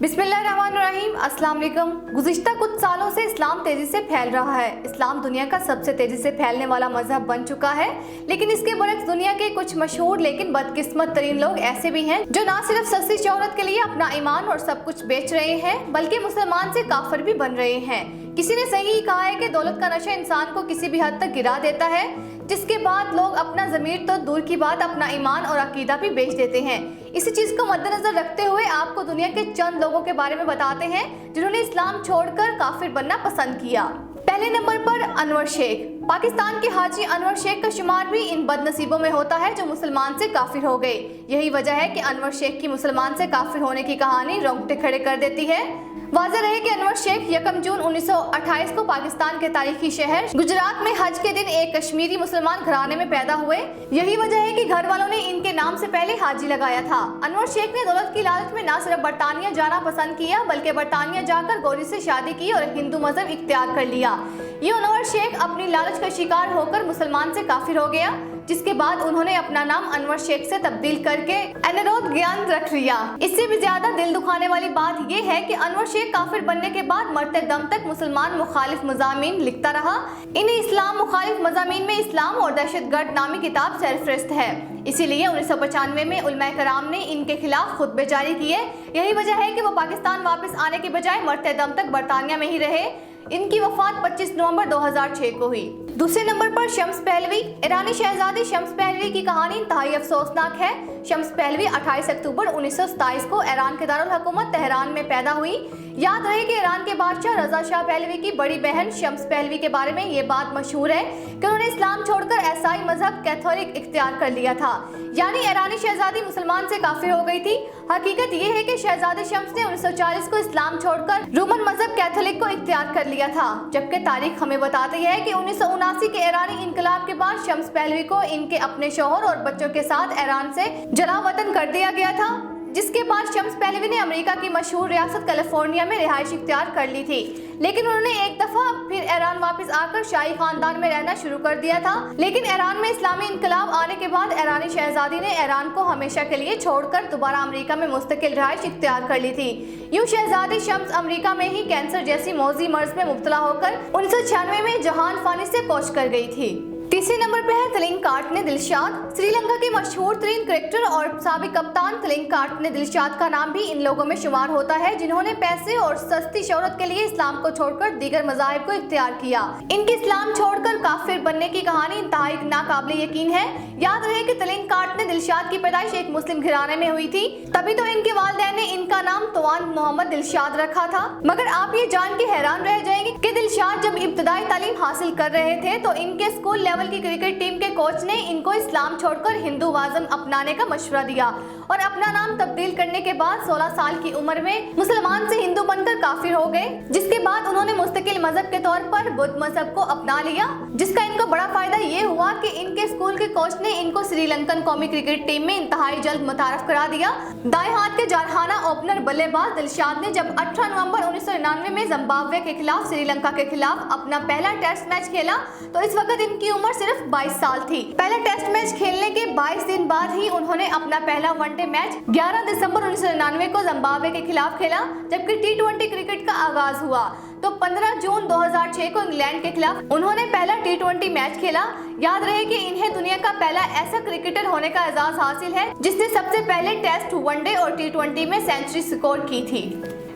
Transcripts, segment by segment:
बिस्मिल्लाहिर्रहमानिर्रहीम, अस्सलाम वालेकुम। गुज़िश्ता कुछ सालों से इस्लाम तेजी से फैल रहा है। इस्लाम दुनिया का सबसे तेजी से फैलने वाला मजहब बन चुका है, लेकिन इसके बरक्स दुनिया के कुछ मशहूर लेकिन बदकिस्मत तरीन लोग ऐसे भी हैं जो न सिर्फ सस्ती शोहरत के लिए अपना ईमान और सब कुछ बेच रहे हैं, बल्कि मुसलमान से काफिर भी बन रहे हैं। किसी ने सही कहा है कि दौलत का नशा इंसान को किसी भी हद तक गिरा देता है, जिसके बाद लोग अपना ज़मीर तो दूर की बात अपना ईमान और अकीदा भी बेच देते हैं। इसी चीज को मद्देनजर रखते हुए आपको दुनिया के चंद लोगों के बारे में बताते हैं जिन्होंने इस्लाम छोड़कर काफिर बनना पसंद किया। पहले नंबर पर अनवर शेख। पाकिस्तान के हाजी अनवर शेख का शुमार भी इन बदनसीबों में होता है जो मुसलमान से काफिर हो गए। यही वजह है कि अनवर शेख की मुसलमान से काफिर होने की कहानी रोंगटे खड़े कर देती है। वाज़ेह रहे कि अनवर शेख 1 जून 1928 को पाकिस्तान के तारीखी शहर गुजरात में हज के दिन एक कश्मीरी मुसलमान घराने में पैदा हुए। यही वजह है कि घर वालों ने इनके नाम से पहले हाजी लगाया था। अनवर शेख ने दौलत की लालच में न सिर्फ बरतानिया जाना पसंद किया, बल्कि बरतानिया जाकर गौरी से शादी की और हिंदू मजहब इख्तियार कर लिया। ये अनवर शेख अपनी लालच का शिकार होकर मुसलमान से काफिर हो गया, जिसके बाद उन्होंने अपना नाम अनवर शेख से तब्दील करके अनिरुद्ध ज्ञान रख लिया। इससे भी ज्यादा दिल दुखाने वाली बात यह है कि अनवर शेख काफिर बनने के बाद मरते दम तक मुसलमान मुखालिफ मज़ामीन लिखता रहा। इन्हें इस्लाम मुखालिफ मज़ामीन में इस्लाम और दहशतगर्द नामी किताब सरफहरिस्त है। इसीलिए 1995 में उलमाए कराम ने इनके खिलाफ खुतबे जारी किए। यही वजह है कि वो पाकिस्तान वापस आने के बजाय मरते दम तक बरतानिया में ही रहे। इनकी वफात 25 नवंबर 2006 को हुई। दूसरे नंबर पर शम्स पहलवी। ईरानी शहजादी शम्स पहलवी की कहानी इंतहाई अफसोसनाक है। शम्स पहलवी 28 अक्टूबर 1927 को ईरान के दारुल हुकूमत तेहरान में पैदा हुई। याद रहे कि ईरान के बादशाह रजा शाह पहलवी की बड़ी बहन शम्स पहलवी के बारे में ये बात मशहूर है कि उन्होंने इस्लाम छोड़कर ईसाई मजहब कैथोलिक इख्तियार कर लिया था, यानी ईरानी शहजादी मुसलमान से काफिर हो गई थी। हकीकत ये है कि शहजादी शम्स ने 1940 को इस्लाम छोड़कर रोमन मजहब कैथोलिक को इख्तियार कर लिया था, जबकि तारीख हमें बताती है कि 1979 के ईरानी इनकलाब के बाद शम्स पहलवी को इनके अपने शौहर और बच्चों के साथ ईरान से जलावतन कर दिया गया था, जिसके बाद शम्स पहलवी ने अमेरिका की मशहूर रियासत कैलिफोर्निया में रिहाइश इख्तियार कर ली थी। लेकिन उन्होंने एक दफा फिर ईरान वापस आकर शाही खानदान में रहना शुरू कर दिया था। लेकिन ईरान में इस्लामी इनकलाब आने के बाद ईरानी शहजादी ने ईरान को हमेशा के लिए छोड़कर दोबारा अमेरिका में मुस्तकिल रिहाइश इख्तियार कर ली थी। यूं शहजादी शम्स अमेरिका में ही कैंसर जैसी मौजी मर्ज में मुब्तला होकर 1996 में जहान फानी से कोच कर गई थी। तीसरे नंबर पे है तिलिंगाकार्तने दिलशाद। श्रीलंका के मशहूर तरीन क्रिकेटर और साबिक कप्तान तिलिंगाकार्तने दिलशाद का नाम भी इन लोगों में शुमार होता है जिन्होंने पैसे और सस्ती शोहरत के लिए इस्लाम को छोड़कर दीगर मज़ाहिब को इख्तियार किया। इनकी इस्लाम छोड़कर काफिर बनने की कहानी इंतहाई नाकाबिले यकीन है। याद रहे कि तिलिंगाकार्तने दिलशाद की पैदाइश एक मुस्लिम घराने में हुई थी, तभी तो इनके वालिदैन ने इनका नाम तवान मोहम्मद दिलशाद रखा था। मगर आप ये जान के हैरान रह जाएंगे कि दिलशाद जब इब्तदाई तालीम हासिल कर रहे थे तो इनके स्कूल लेवल की क्रिकेट टीम के कोच ने इनको इस्लाम छोड़कर हिंदू वाज़म अपनाने का मशवरा दिया और अपना नाम तब्दील करने के बाद 16 साल की उम्र में मुसलमान से हिंदू बनकर काफिर हो गए, जिसके बाद उन्होंने मुस्तकिल मजहब के तौर पर बुद्ध मजहब को अपना लिया, जिसका इनको बड़ा फायदा ये हुआ कि इनके स्कूल के कोच ने इनको श्रीलंकन कौमी क्रिकेट टीम में इंतहाई जल्द मुतारफ करा दिया। दाएं हाथ के जारहाना ओपनर बल्लेबाज दिलशाद ने जब 18 नवंबर 1999 में जिम्बाब्वे के खिलाफ श्रीलंका के खिलाफ अपना पहला टेस्ट मैच खेला तो इस वक्त इनकी उम्र सिर्फ 22 साल थी। पहला टेस्ट मैच खेलने के 22 दिन बाद ही उन्होंने अपना पहला वनडे मैच 11 दिसंबर 1999 को जिम्बाब्वे के खिलाफ खेला, जबकि T20 क्रिकेट का आगाज हुआ तो 15 जून 2006 को इंग्लैंड के खिलाफ उन्होंने पहला T20 मैच खेला। याद रहे कि इन्हें दुनिया का पहला ऐसा क्रिकेटर होने का एजाज हासिल है जिसने सबसे पहले टेस्ट, वनडे और T20 में सेंचुरी स्कोर की थी।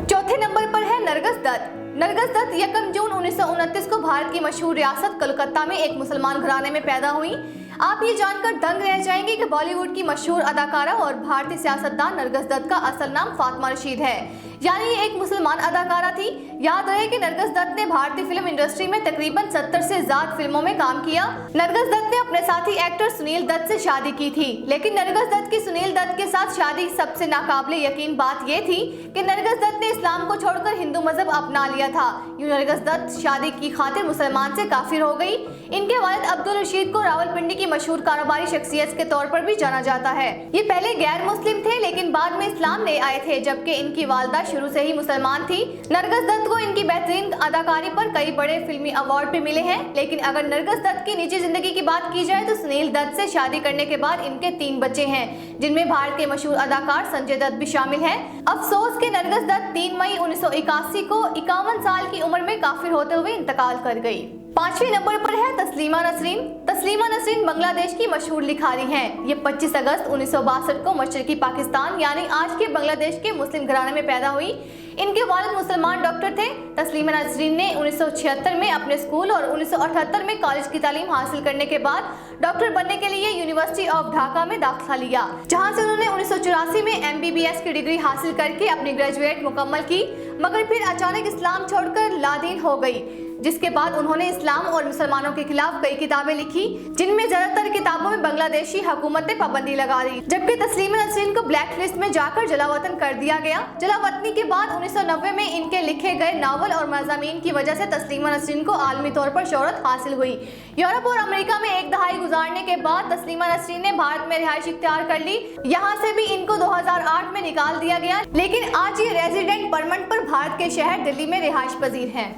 चौथे नंबर पर है नरगिस दत्त। नरगिस दत्त 1 जून 1929 को भारत की मशहूर रियासत कोलकाता में एक मुसलमान घराने में पैदा हुई। आप ये जानकर दंग रह जाएंगे कि बॉलीवुड की मशहूर अदाकारा और भारतीय सियासतदान नरगिस दत्त का असल नाम फातिमा रशीद है, यानी ये एक मुसलमान अदाकारा थी। याद रहे कि नरगिस दत्त ने भारतीय फिल्म इंडस्ट्री में तकरीबन 70 से ज्यादा फिल्मों में काम किया। नरगिस दत्त ने अपने साथी एक्टर सुनील दत्त से शादी की थी, लेकिन नरगिस दत्त की सुनील दत्त के साथ शादी सबसे नाकाबिले यकीन बात ये थी कि नरगिस दत्त ने इस्लाम को छोड़कर हिंदू मजहब अपना लिया था। यूं नरगिस दत्त शादी की खातिर मुसलमान से काफिर हो गई। इनके वालिद अब्दुल रशीद को रावलपिंडी की मशहूर कारोबारी शख्सियत के तौर पर भी जाना जाता है। ये पहले गैर मुस्लिम थे लेकिन बाद में इस्लाम ले आए थे, जबकि इनकी वालदा शुरू से ही मुसलमान थी। नरगिस दत्त को इनकी बेहतरीन अदाकारी पर कई बड़े फिल्मी अवार्ड भी मिले हैं। लेकिन अगर नरगिस दत्त की निजी जिंदगी की बात की जाए तो सुनील दत्त से शादी करने के बाद इनके 3 बच्चे हैं, जिनमें भारत के मशहूर अदाकार संजय दत्त भी शामिल हैं। अफसोस के नरगिस दत्त 3 मई 1981 को 51 साल की उम्र में काफिर होते हुए इंतकाल कर गई। 5वें नंबर पर है तस्लीमा नसरीन। तस्लीमा नसरीन बांग्लादेश की मशहूर लिखारी हैं। ये 25 अगस्त 1962 को मशरकी पाकिस्तान यानी आज के बांग्लादेश के मुस्लिम घराने में पैदा हुई। इनके वालिद मुसलमान डॉक्टर थे। तस्लीमा नसरीन ने 1976 में अपने स्कूल और 1978 में कॉलेज की तालीम हासिल करने के बाद डॉक्टर बनने के लिए यूनिवर्सिटी ऑफ ढाका में दाखिला लिया, जहां से उन्होंने 1984 में MBBS की डिग्री हासिल करके अपनी ग्रेजुएट मुकम्मल की, मगर फिर अचानक इस्लाम छोड़कर लादीन हो गई, जिसके बाद उन्होंने इस्लाम और मुसलमानों के खिलाफ कई किताबें लिखी, जिनमें ज्यादातर किताबों में बांग्लादेशी हुकूमत ने पाबंदी लगा दी, जबकि तस्लीमा नसरीन को ब्लैक लिस्ट में जाकर जलावतन कर दिया गया। जलावतनी के बाद 1990 में इनके लिखे गए नावल और मज़ामीन की वजह से तस्लीमा नसरीन को आलमी तौर पर शोहरत हासिल हुई। यूरोप और अमेरिका में एक दहाई गुजारने के बाद तस्लीमा नसरीन ने भारत में रिहाइश इख्तियार कर ली। यहाँ से भी इनको 2008 में निकाल दिया गया, लेकिन आज ये रेजिडेंट परमानेंट पर भारत के शहर दिल्ली में रिहाइश पजीर हैं।